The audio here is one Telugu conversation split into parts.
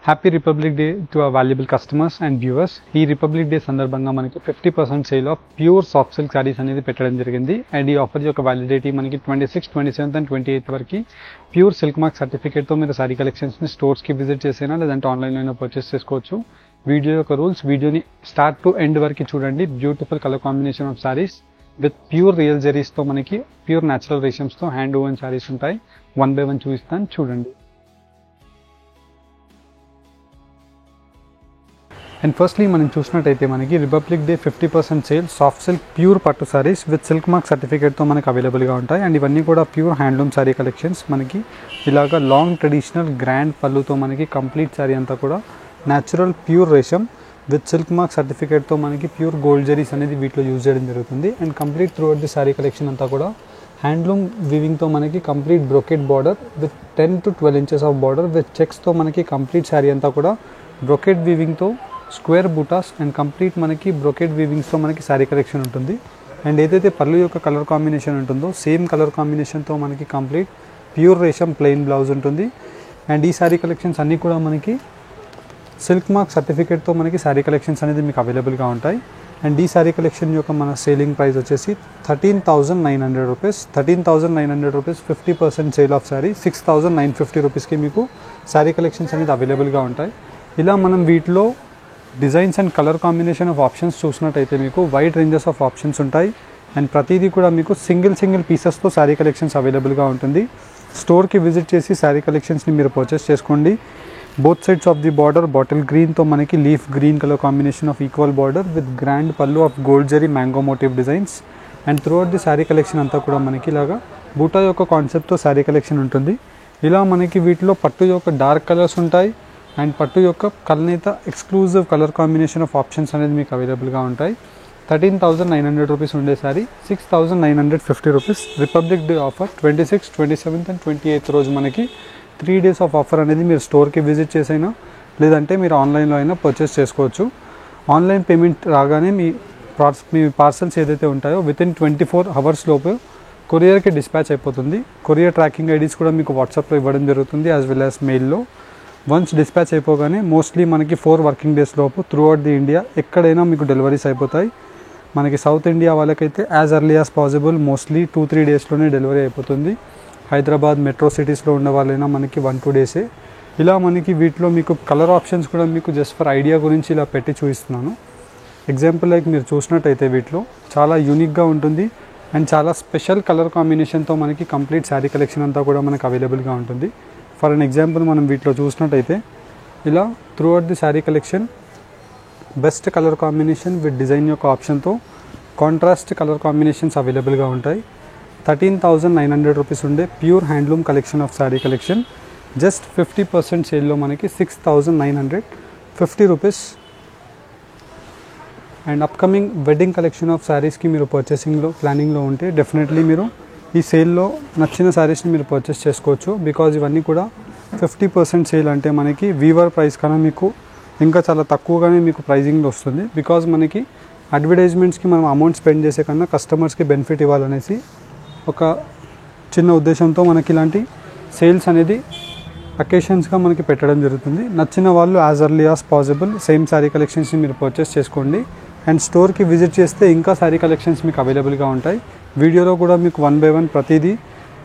Happy republic day to our valuable customers and viewers. ఈ రిపబ్లిక్ డే సందర్భంగా మనకి 50% sale of pure soft silk saris అనేది పెట్టడం జరిగింది. అండ్ ఈ ఆఫర్ యొక్క వ్యాలిడిటీ మనకి 26, 27 అండ్ 28 వరకు ప్యూర్ సిల్క్ మార్క్ సర్టిఫికేట్తో మీరు సారీ కలెక్షన్స్ని స్టోర్స్కి విజిట్ చేసినా లేదంటే ఆన్లైన్లో అయినా పర్చేస్ చేసుకోవచ్చు. వీడియో యొక్క రూల్స్, వీడియోని స్టార్ట్ టు ఎండ్ వరకు చూడండి. Beautiful colour combination of saris with pure real జరీస్తో మనకి ప్యూర్ న్యాచురల్ రేషమ్స్తో హ్యాండ్ ఓవెన్ సారీస్ ఉంటాయి. 1 by 1 చూపిస్తాను, చూడండి. అండ్ ఫస్ట్లీ మనం చూసినట్టయితే మనకి republic day 50% sale soft silk pure పట్టు సారీస్ విత్ సిల్క్ మార్క్ సర్టిఫికేట్తో మనకి అవైలబుల్గా ఉంటాయి. అండ్ ఇవన్నీ కూడా ప్యూర్ హ్యాండ్లూమ్ సారీ కలెక్షన్స్. మనకి ఇలాగా లాంగ్ ట్రెడిషనల్ గ్రాండ్ పళ్ళుతో మనకి కంప్లీట్ సారీ అంతా కూడా natural pure resham with silk mark సర్టిఫికేట్తో మనకి ప్యూర్ గోల్డ్ జరీస్ అనేది వీటిలో యూజ్ చేయడం జరుగుతుంది. And complete throughout the sari collection అంతా కూడా హ్యాండ్లూమ్ వీవింగ్తో మనకి complete brocade border with 10 to 12 inches of border with చెక్స్తో మనకి కంప్లీట్ సారీ అంతా కూడా బ్రొకెట్ వీవింగ్తో స్క్వేర్ బూటాస్ అండ్ కంప్లీట్ మనకి బ్రొకెట్ వీవింగ్స్తో మనకి శారీ కలెక్షన్ ఉంటుంది. అండ్ ఏదైతే పళ్ళు యొక్క కలర్ కాంబినేషన్ ఉంటుందో సేమ్ కలర్ కాంబినేషన్తో మనకి complete pure Resham plain blouse ఉంటుంది. అండ్ ఈ శారీ కలెక్షన్స్ అన్నీ కూడా మనకి సిల్క్ మార్క్ సర్టిఫికేట్తో మనకి శారీ కలెక్షన్స్ అనేది మీకు అవైలబుల్గా ఉంటాయి. అండ్ ఈ శారీ కలెక్షన్ యొక్క మన సేలింగ్ ప్రైస్ వచ్చేసి 13,900 rupees. 13,900 rupees 50% sale of sari 6,950 రూపీస్కి మీకు శారీ కలెక్షన్స్ అనేది అవైలబుల్గా ఉంటాయి. ఇలా మనం వీటిలో designs and colour combination of options చూసినట్టయితే మీకు వైడ్ రేంజెస్ ఆఫ్ ఆప్షన్స్ ఉంటాయి. అండ్ ప్రతిదీ కూడా మీకు సింగిల్ పీసెస్తో శారీ కలెక్షన్స్ అవైలబుల్గా ఉంటుంది. స్టోర్కి విజిట్ చేసి శారీ కలెక్షన్స్ని మీరు పర్చేస్ చేసుకోండి. Both sides of the border bottle గ్రీన్తో మనకి leaf green colour combination of equal border with grand pallu of gold zari mango motive designs. And throughout the sari collection అంతా కూడా మనకి ఇలాగా బూటా యొక్క కాన్సెప్ట్తో శారీ కలెక్షన్ ఉంటుంది. ఇలా మనకి వీటిలో పట్టు యొక్క డార్క్ కలర్స్ ఉంటాయి అండ్ పట్టు యొక్క కల్నేత exclusive colour combination of options అనేది మీకు అవైలబుల్గా ఉంటాయి. 13,900 రూపీస్ ఉండే sari 6,950 rupees. Republic day offer 26, 27 and 28 రోజు మనకి 3 days ఆఫ్ ఆఫర్ అనేది మీరు స్టోర్కి విజిట్ చేసైనా లేదంటే మీరు ఆన్లైన్లో అయినా పర్చేస్ చేసుకోవచ్చు. ఆన్లైన్ పేమెంట్ రాగానే మీ పార్సల్స్ ఏదైతే ఉంటాయో వితిన్ 24 hours లోపు కొరియర్కి డిస్పాచ్ అయిపోతుంది. కొరియర్ ట్రాకింగ్ ఐడీస్ కూడా మీకు వాట్సాప్లో ఇవ్వడం జరుగుతుంది యాజ్ వెల్ యాజ్ మెయిల్లో. వన్స్ డిస్పాచ్ అయిపోగానే మోస్ట్లీ మనకి 4 working days లోపు త్రూ అవుట్ ది ఇండియా ఎక్కడైనా మీకు డెలివరీస్ అయిపోతాయి. మనకి సౌత్ ఇండియా వాళ్ళకైతే as early as possible mostly 2-3 daysలోనే డెలివరీ అయిపోతుంది. హైదరాబాద్ మెట్రో సిటీస్లో ఉన్న వాళ్ళైనా మనకి 1-2 days. ఇలా మనకి వీటిలో మీకు కలర్ ఆప్షన్స్ కూడా మీకు జస్ట్ ఫర్ ఐడియా గురించి ఇలా పెట్టి చూపిస్తున్నాను. ఎగ్జాంపుల్ లైక్ మీరు చూసినట్టయితే వీటిలో చాలా యూనిక్గా ఉంటుంది అండ్ చాలా స్పెషల్ కలర్ కాంబినేషన్తో మనకి కంప్లీట్ శారీ కలెక్షన్ అంతా కూడా మనకు అవైలబుల్గా ఉంటుంది. ఫర్ అన్ ఎగ్జాంపుల్ మనం వీటిలో చూసినట్టయితే ఇలా through out the sari collection best colour combination with design యొక్క ఆప్షన్తో కాంట్రాస్ట్ కలర్ కాంబినేషన్స్ అవైలబుల్గా ఉంటాయి. 13,900 రూపీస్ ఉండే pure handloom collection of sari collection just 50% సేల్లో మనకి 6,950 rupees. And upcoming wedding collection of శారీస్కి మీరు పర్చేసింగ్లో ప్లానింగ్లో ఉంటే డెఫినెట్లీ మీరు ఈ సేల్లో నచ్చిన శారీస్ని మీరు పర్చేస్ చేసుకోవచ్చు. బికాజ్ ఇవన్నీ కూడా 50% సేల్ అంటే మనకి వీవర్ ప్రైస్ కన్నా మీకు ఇంకా చాలా తక్కువగానే మీకు ప్రైజింగ్లో వస్తుంది. బికాజ్ మనకి అడ్వర్టైజ్మెంట్స్కి మనం అమౌంట్ స్పెండ్ చేసే కన్నా కస్టమర్స్కి బెనిఫిట్ ఇవ్వాలనేసి ఒక చిన్న ఉద్దేశంతో మనకి ఇలాంటి సేల్స్ అనేది అకేషన్స్గా మనకి పెట్టడం జరుగుతుంది. నచ్చిన వాళ్ళు as early as possible same sari కలెక్షన్స్ని మీరు పర్చేస్ చేసుకోండి. అండ్ స్టోర్కి విజిట్ చేస్తే ఇంకా శారీ కలెక్షన్స్ మీకు అవైలబుల్గా ఉంటాయి. వీడియోలో కూడా మీకు 1 by 1 ప్రతిదీ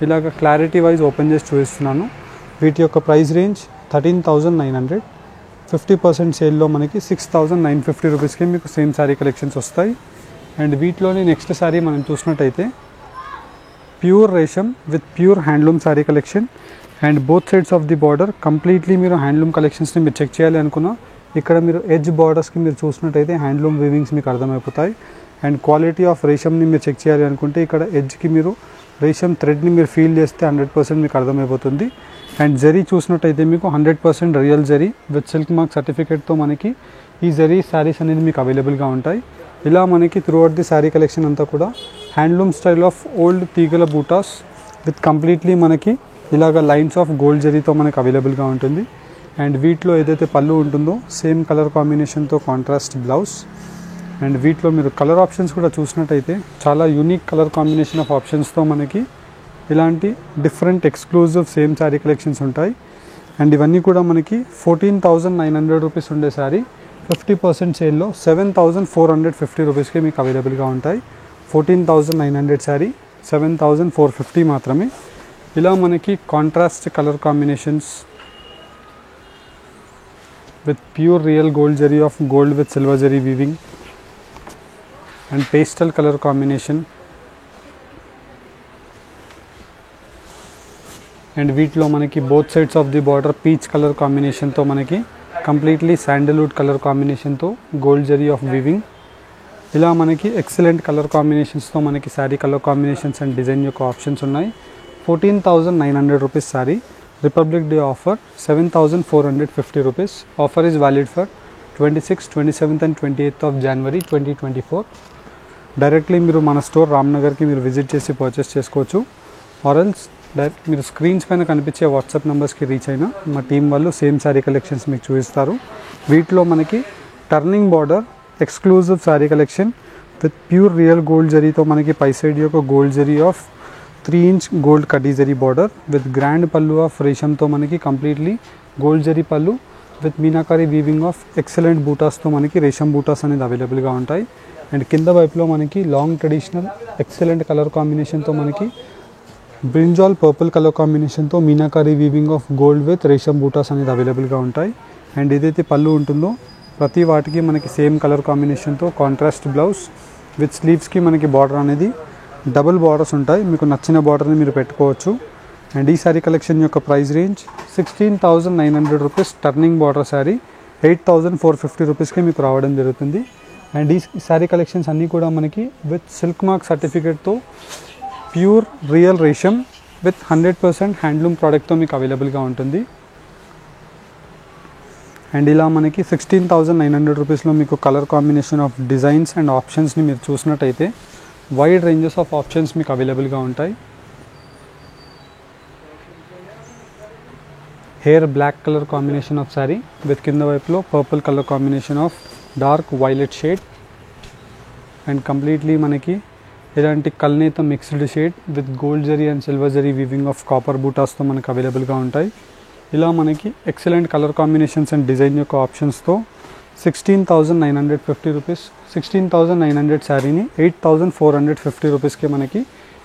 ఇలాగ క్లారిటీ వైజ్ ఓపెన్ చేసి చూపిస్తున్నాను. వీటి యొక్క ప్రైస్ రేంజ్ 13,900. 50% సేల్లో మనకి 6,950 రూపీస్కి మీకు సేమ్ శారీ కలెక్షన్స్ వస్తాయి. అండ్ వీటిలోని నెక్స్ట్ శారీ మనం చూసినట్టయితే pure resham with pure handloom sari collection. And both sides of the border completely మీరు హ్యాండ్లూమ్ కలెక్షన్స్ని మీరు చెక్ చేయాలి అనుకున్నా ఇక్కడ మీరు ఎడ్జ్ బార్డర్స్కి మీరు చూసినట్టయితే హ్యాండ్లూమ్ వీవింగ్స్ మీకు అర్థమైపోతాయి. అండ్ క్వాలిటీ ఆఫ్ రేషమ్ని మీరు చెక్ చేయాలి అనుకుంటే ఇక్కడ ఎడ్జ్కి మీరు రేషమ్ థ్రెడ్ని మీరు ఫీల్ చేస్తే 100% మీకు అర్థమైపోతుంది. అండ్ జరీ చూసినట్టయితే మీకు 100% real zari with silk mark సర్టిఫికేట్తో మనకి ఈ జరీ శారీస్ అనేది మీకు అవైలబుల్గా ఉంటాయి. ఇలా మనకి through out the sari collection అంతా కూడా హ్యాండ్లూమ్ స్టైల్ ఆఫ్ ఓల్డ్ తీగల బూటాస్ విత్ కంప్లీట్లీ మనకి ఇలాగ లైన్స్ ఆఫ్ గోల్డ్ జరీతో మనకు అవైలబుల్గా ఉంటుంది. అండ్ వీటిలో ఏదైతే పళ్ళు ఉంటుందో సేమ్ కలర్ కాంబినేషన్తో కాంట్రాస్ట్ బ్లౌజ్. అండ్ వీటిలో మీరు కలర్ ఆప్షన్స్ కూడా చూసినట్టయితే చాలా యూనిక్ కలర్ కాంబినేషన్ ఆఫ్ ఆప్షన్స్తో మనకి ఇలాంటి different exclusive same sari collections ఉంటాయి. అండ్ ఇవన్నీ కూడా మనకి 14,900 రూపీస్ ఉండే శారీ 50% సేల్లో 7,450 రూపీస్కి మీకు అవైలబుల్గా ఉంటాయి. 14,900 శారీ 7,450 మాత్రమే. ఇలా మనకి contrast colour combinations with pure real gold zari of gold with silver zari weaving and pastel color combination, and వీటిలో మనకి both sides of the border peach color combination తో మనకి completely sandalwood color combination తో gold zari of weaving. ఇలా మనకి ఎక్సలెంట్ కలర్ కాంబినేషన్స్తో మనకి sari colour combinations and design యొక్క ఆప్షన్స్ ఉన్నాయి. 14,900 rupees sari, republic day offer 7,450 rupees. Offer is valid for 26, 27 and 28 of January 2024. Directly మీరు మన స్టోర్ రామ్నగర్కి మీరు విజిట్ చేసి పర్చేస్ చేసుకోవచ్చు. ఆర్ఎల్స్ డైరెక్ట్ మీరు స్క్రీన్స్ పైన కనిపించే వాట్సాప్ నెంబర్స్కి రీచ్ అయినా మా టీం వాళ్ళు సేమ్ శారీ కలెక్షన్స్ మీకు చూపిస్తారు. వీటిలో మనకి turning border exclusive sari collection with pure real gold జరీతో మనకి పై సైడ్ యొక్క gold zari of 3 inch gold కడ్డీ zari border with grand pallu of రేషంతో మనకి completely gold zari pallu with meenakari weaving of excellent బూటాస్తో మనకి రేషం బూటాస్ అనేది అవైలబుల్గా ఉంటాయి. అండ్ కింద వైపులో మనకి లాంగ్ ట్రెడిషనల్ ఎక్సలెంట్ కలర్ కాంబినేషన్తో మనకి బ్రింజాల్ పర్పుల్ కలర్ కాంబినేషన్తో meenakari weaving of gold with resham butas అనేది అవైలబుల్గా ఉంటాయి. అండ్ ఏదైతే పళ్ళు ఉంటుందో ప్రతి వాటికి మనకి సేమ్ కలర్ కాంబినేషన్తో కాంట్రాస్ట్ బ్లౌజ్ విత్ స్లీవ్స్కి మనకి బార్డర్ అనేది డబుల్ బార్డర్స్ ఉంటాయి. మీకు నచ్చిన బార్డర్ని మీరు పెట్టుకోవచ్చు. అండ్ ఈ శారీ కలెక్షన్ యొక్క price range 16,900 rupees. Turning border sari 8,450 రూపీస్కి మీకు రావడం జరుగుతుంది. అండ్ ఈ శారీ కలెక్షన్స్ అన్నీ కూడా మనకి విత్ సిల్క్ మార్క్ సర్టిఫికేట్తో pure real resham with 100% handloom ప్రోడక్ట్తో మీకు అవైలబుల్గా ఉంటుంది. అండ్ ఇలా మనకి 16,900 రూపీస్లో మీకు colour combination of designs and ఆప్షన్స్ని మీరు చూసినట్టయితే వైడ్ రేంజెస్ ఆఫ్ ఆప్షన్స్ మీకు అవైలబుల్గా ఉంటాయి. Hair black colour combination of sari with కింద వైపులో purple colour combination of dark violet shade and completely మనకి ఇలాంటి కల్నేత mixed shade with gold zari and silver zari weaving of copper బూటాస్తో మనకు అవైలబుల్గా ఉంటాయి. ఇలా మనకి excellent colour combinations and design యొక్క ఆప్షన్స్తో 16,950 రూపీస్ 16,900 శారీని 8,450 రూపీస్కి మనకి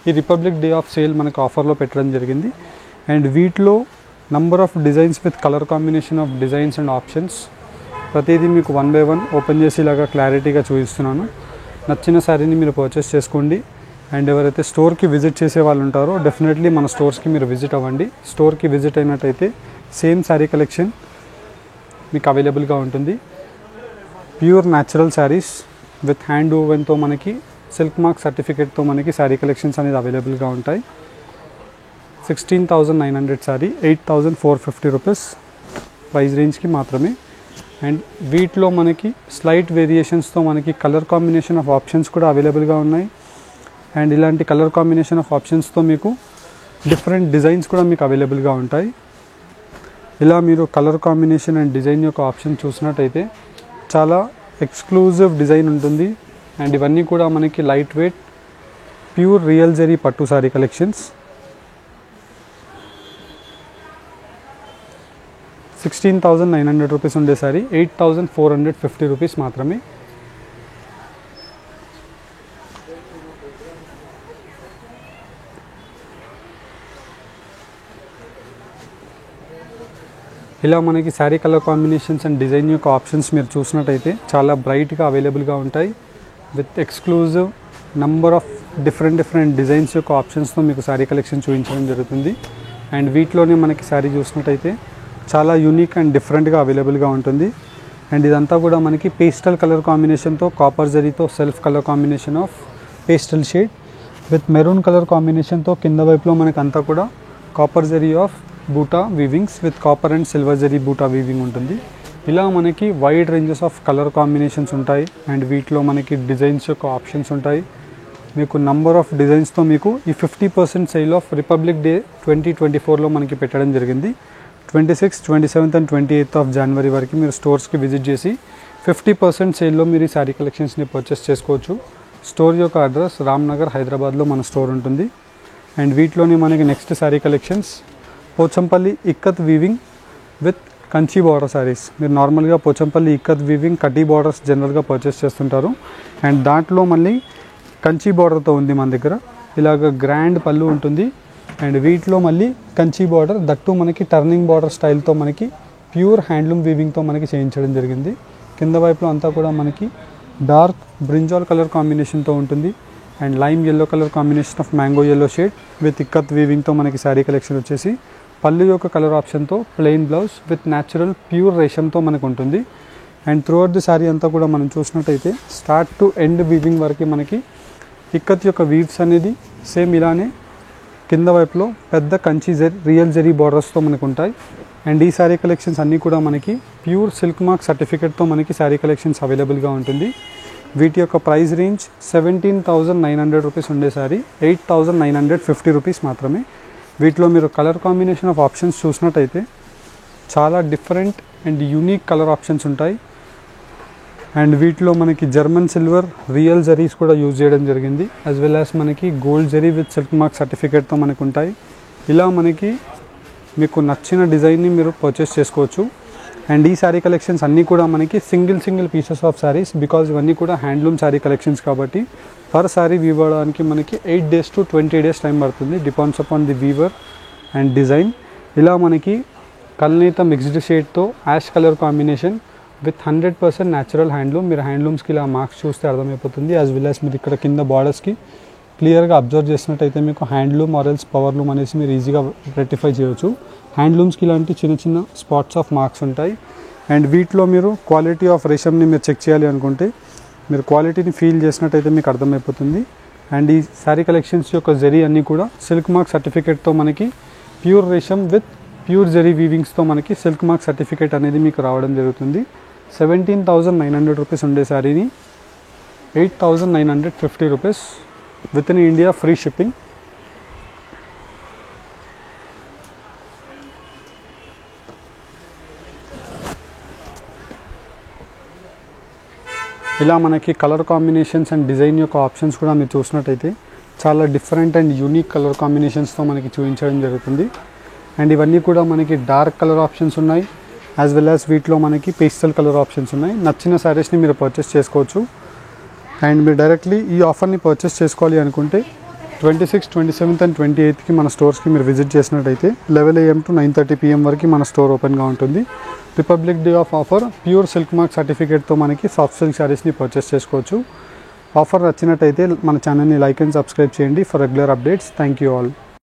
ఈ రిపబ్లిక్ డే ఆఫ్ సేల్ మనకు ఆఫర్లో పెట్టడం జరిగింది. అండ్ వీటిలో number of designs with colour combination of designs and options ప్రతిదీ మీకు 1 by 1 ఓపెన్ చేసి ఇలాగా క్లారిటీగా చూపిస్తున్నాను. నచ్చిన శారీని మీరు పర్చేస్ చేసుకోండి. అండ్ ఎవరైతే స్టోర్కి విజిట్ చేసే వాళ్ళు ఉంటారో డెఫినెట్లీ మన స్టోర్స్కి మీరు విజిట్ అవ్వండి. స్టోర్కి విజిట్ అయినట్టయితే సేమ్ శారీ కలెక్షన్ మీకు అవైలబుల్గా ఉంటుంది. Pure natural saris with hand ఓవెన్తో మనకి సిల్క్ మార్క్ సర్టిఫికేట్తో మనకి శారీ కలెక్షన్స్ అనేది అవైలబుల్గా ఉంటాయి. 16,900 శారీ 8,450 రూపీస్ ప్రైస్ రేంజ్కి మాత్రమే. అండ్ వీటిలో మనకి స్లైట్ వేరియేషన్స్తో మనకి కలర్ కాంబినేషన్ ఆఫ్ ఆప్షన్స్ కూడా అవైలబుల్గా ఉన్నాయి. అండ్ ఇలాంటి కలర్ కాంబినేషన్ ఆఫ్ ఆప్షన్స్తో మీకు డిఫరెంట్ డిజైన్స్ కూడా మీకు అవైలబుల్గా ఉంటాయి. ఇలా మీరు కలర్ కాంబినేషన్ అండ్ డిజైన్ యొక్క ఆప్షన్ చూసినట్టయితే చాలా ఎక్స్క్లూజివ్ డిజైన్ ఉంటుంది. అండ్ ఇవన్నీ కూడా మనకి light weight pure real zari పట్టు సారీ కలెక్షన్స్. 16,900 రూపీస్ ఉండే సారీ 8,450 రూపీస్ మాత్రమే. ఇలా మనకి sari colour combinations and design యొక్క ఆప్షన్స్ మీరు చూసినట్టయితే చాలా బ్రైట్గా అవైలబుల్గా ఉంటాయి. With exclusive number of different designs యొక్క ఆప్షన్స్తో మీకు శారీ కలెక్షన్ చూపించడం జరుగుతుంది. అండ్ వీటిలోనే మనకి శారీ చూసినట్టయితే చాలా యూనిక్ అండ్ డిఫరెంట్గా అవైలబుల్గా ఉంటుంది. అండ్ ఇదంతా కూడా మనకి పేస్టల్ కలర్ కాంబినేషన్తో కాపర్ జరీతో self colour combination of pastel shade with maroon colour కాంబినేషన్తో కింద వైపులో మనకి అంతా కూడా copper zari of buta weavings with copper and silver zari buta weaving ఉంటుంది. ఇలా మనకి wide ranges of colour combinations ఉంటాయి. అండ్ వీటిలో మనకి డిజైన్స్ యొక్క ఆప్షన్స్ ఉంటాయి. మీకు నంబర్ ఆఫ్ డిజైన్స్తో మీకు ఈ 50% సేల్ ఆఫ్ రిపబ్లిక్ డే 2024లో మనకి పెట్టడం జరిగింది. 26, 27 అండ్ 28 ఆఫ్ జనవరి వరకు మీరు స్టోర్స్కి విజిట్ చేసి 50% సేల్లో మీరు ఈ శారీ కలెక్షన్స్ని పర్చేస్ చేసుకోవచ్చు. స్టోర్ యొక్క అడ్రస్ రామ్నగర్ హైదరాబాద్లో మన స్టోర్ ఉంటుంది. అండ్ వీటిలోనే మనకి next sari collections Pochampally ikat weaving with Kanchi border saris. మీరు నార్మల్గా పోచంపల్లి ఇక్కత్ వీవింగ్ కటీ బార్డర్స్ జనరల్గా పర్చేస్ చేస్తుంటారు, అండ్ దాంట్లో మళ్ళీ కంచి బార్డర్తో ఉంది మన దగ్గర. ఇలాగ గ్రాండ్ పళ్ళు ఉంటుంది, అండ్ వీటిలో మళ్ళీ కంచి బార్డర్, దట్టు మనకి టర్నింగ్ బార్డర్ స్టైల్తో మనకి ప్యూర్ హ్యాండ్లూమ్ వీవింగ్తో మనకి చేయించడం జరిగింది. కింద వైపులో అంతా కూడా మనకి డార్క్ బ్రింజాల్ కలర్ కాంబినేషన్తో ఉంటుంది, and lime yellow colour combination of mango yellow shade with ikat వీవింగ్తో మనకి శారీ కలెక్షన్ వచ్చేసి పళ్ళు యొక్క కలర్ ఆప్షన్తో plain blouse with natural pure రేషంతో మనకు ఉంటుంది. అండ్ త్రూఅవుట్ ది శారీ అంతా కూడా మనం చూసినట్టయితే స్టార్ట్ టు ఎండ్ వీవింగ్ వరకు మనకి ఇక్కత్ యొక్క వీవ్స్ అనేది సేమ్ ఇలానే కింద వైపులో పెద్ద కంచి రియల్ జరీ బార్డర్స్తో మనకు ఉంటాయి. అండ్ ఈ శారీ కలెక్షన్స్ అన్నీ కూడా మనకి ప్యూర్ సిల్క్ మార్క్ సర్టిఫికేట్తో మనకి శారీ కలెక్షన్స్ అవైలబుల్గా ఉంటుంది. వీటి యొక్క ప్రైస్ రేంజ్ 17,900 రూపీస్ ఉండే శారీ 8,950 రూపీస్ మాత్రమే. వీటిలో మీరు కలర్ కాంబినేషన్ ఆఫ్ ఆప్షన్స్ చూసినట్టయితే చాలా different and unique colour options ఉంటాయి. అండ్ వీటిలో మనకి జర్మన్ సిల్వర్ రియల్ జరీస్ కూడా యూజ్ చేయడం జరిగింది, యాజ్ వెల్ యాజ్ మనకి gold zari with silk mark సర్టిఫికేట్తో మనకు ఉంటాయి. ఇలా మనకి మీకు నచ్చిన డిజైన్ని మీరు పర్చేస్ చేసుకోవచ్చు. అండ్ ఈ శారీ కలెక్షన్స్ అన్నీ కూడా మనకి single pieces of saris, because ఇవన్నీ కూడా హ్యాండ్లూమ్ శారీ కలెక్షన్స్ కాబట్టి పర్ శారీ వీవ్ అవ్వడానికి మనకి 8 days to 20 days టైం పడుతుంది, depends upon the weaver and design. ఇలా మనకి కల్నేత మిక్స్డ్ షేడ్తో ash colour combination with 100% natural handloom. మీరు హ్యాండ్లూమ్స్కి ఇలా మార్క్స్ చూస్తే అర్థమైపోతుంది, యాజ్ వెల్ యాజ్ మీరు ఇక్కడ కింద బార్డర్స్కి క్లియర్గా అబ్జర్వ్ చేసినట్టయితే మీకు హ్యాండ్లూమ్ ఆర్ఎల్స్ పవర్లూమ్ అనేసి మీరు ఈజీగా రెక్టిఫై చేయవచ్చు. హ్యాండ్లూమ్స్కి ఇలాంటి చిన్న స్పాట్స్ ఆఫ్ మార్క్స్ ఉంటాయి. అండ్ వీటిలో మీరు క్వాలిటీ ఆఫ్ రేషంని మీరు చెక్ చేయాలి అనుకుంటే మీరు క్వాలిటీని ఫీల్ చేసినట్టయితే మీకు అర్థమైపోతుంది. అండ్ ఈ శారీ కలెక్షన్స్ యొక్క జరీ అన్నీ కూడా సిల్క్ మార్క్ సర్టిఫికేట్తో మనకి ప్యూర్ రేషం విత్ ప్యూర్ జరీ వీవింగ్స్తో మనకి సిల్క్ మార్క్ సర్టిఫికేట్ అనేది మీకు రావడం జరుగుతుంది. 17,900 రూపీస్ ఉండే శారీని 8,950 rupees with in India free shipping. ఇలా మనకి కలర్ కాంబినేషన్స్ అండ్ డిజైన్ యొక్క ఆప్షన్స్ కూడా మీరు చూసినట్టయితే చాలా డిఫరెంట్ అండ్ యూనిక్ కలర్ కాంబినేషన్స్తో మనకి చూపించడం జరుగుతుంది. అండ్ ఇవన్నీ కూడా మనకి డార్క్ కలర్ ఆప్షన్స్ ఉన్నాయి, యాజ్ వెల్ యాజ్ వీటిలో మనకి పేస్టల్ కలర్ ఆప్షన్స్ ఉన్నాయి. నచ్చిన శారీస్ని మీరు పర్చేస్ చేసుకోవచ్చు. అండ్ మీరు డైరెక్ట్లీ ఈ ఆఫర్ని పర్చేస్ చేసుకోవాలి అనుకుంటే 26, 27 అండ్ 28కి మన స్టోర్స్కి మీరు విజిట్ చేసినట్టయితే 11 AM to 9:30 PM వరకు మన స్టోర్ ఓపెన్గా ఉంటుంది. Republic day of offer pure silk mark సర్టిఫికేట్తో మనకి సాఫ్ట్ సిల్క్ శారీస్ని పర్చేస్ చేసుకోవచ్చు. ఆఫర్ నచ్చినట్టయితే మన ఛానల్ని లైక్ అండ్ సబ్స్క్రైబ్ చేయండి for regular updates. Thank you all.